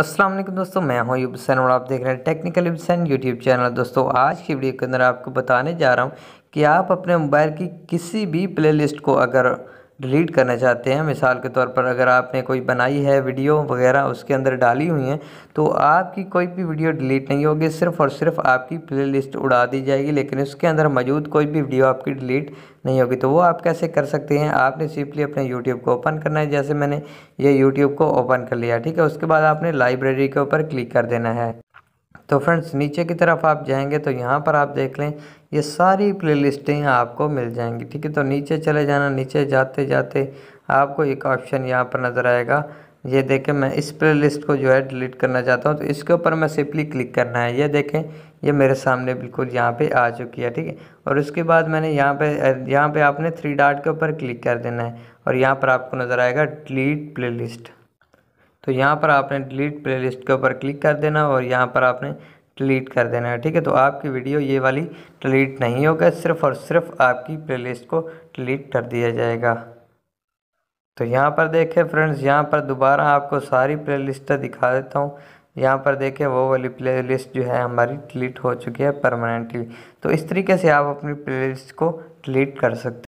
अस्सलाम वालेकुम दोस्तों, मैं हूं यूब हुसैन और आप देख रहे हैं टेक्निकल यूब हुसैन यूट्यूब चैनल। दोस्तों आज की वीडियो के अंदर आपको बताने जा रहा हूं कि आप अपने मोबाइल की किसी भी प्लेलिस्ट को अगर डिलीट करना चाहते हैं, मिसाल के तौर पर अगर आपने कोई बनाई है वीडियो वगैरह उसके अंदर डाली हुई हैं, तो आपकी कोई भी वीडियो डिलीट नहीं होगी, सिर्फ़ और सिर्फ आपकी प्लेलिस्ट उड़ा दी जाएगी, लेकिन उसके अंदर मौजूद कोई भी वीडियो आपकी डिलीट नहीं होगी। तो वो आप कैसे कर सकते हैं? आपने सिंपली अपने यूट्यूब को ओपन करना है। जैसे मैंने ये यूट्यूब को ओपन कर लिया, ठीक है। उसके बाद आपने लाइब्रेरी के ऊपर क्लिक कर देना है। तो फ्रेंड्स नीचे की तरफ आप जाएंगे तो यहाँ पर आप देख लें ये सारी प्लेलिस्टें आपको मिल जाएंगी, ठीक है। तो नीचे चले जाना, नीचे जाते जाते आपको एक ऑप्शन यहाँ पर नज़र आएगा। ये देखें, मैं इस प्लेलिस्ट को जो है डिलीट करना चाहता हूँ, तो इसके ऊपर मैं सिंपली क्लिक करना है। ये देखें, ये मेरे सामने बिल्कुल यहाँ पे आ चुकी है, ठीक है। और उसके बाद मैंने यहाँ पे आपने थ्री डॉट के ऊपर क्लिक कर देना है और यहाँ पर आपको नज़र आएगा डिलीट प्लेलिस्ट। तो यहाँ पर आपने डिलीट प्लेलिस्ट के ऊपर क्लिक कर देना और यहाँ पर आपने डिलीट कर देना है, ठीक है। तो आपकी वीडियो ये वाली डिलीट नहीं होगा, सिर्फ़ और सिर्फ आपकी प्लेलिस्ट को डिलीट कर दिया जाएगा। तो यहाँ पर देखें फ्रेंड्स, यहाँ पर दोबारा आपको सारी प्लेलिस्ट दिखा देता हूँ। यहाँ पर देखें वो वाली प्लेलिस्ट जो है हमारी डिलीट हो चुकी है परमानेंटली। तो इस तरीके से आप अपनी प्लेलिस्ट को डिलीट कर सकते हैं।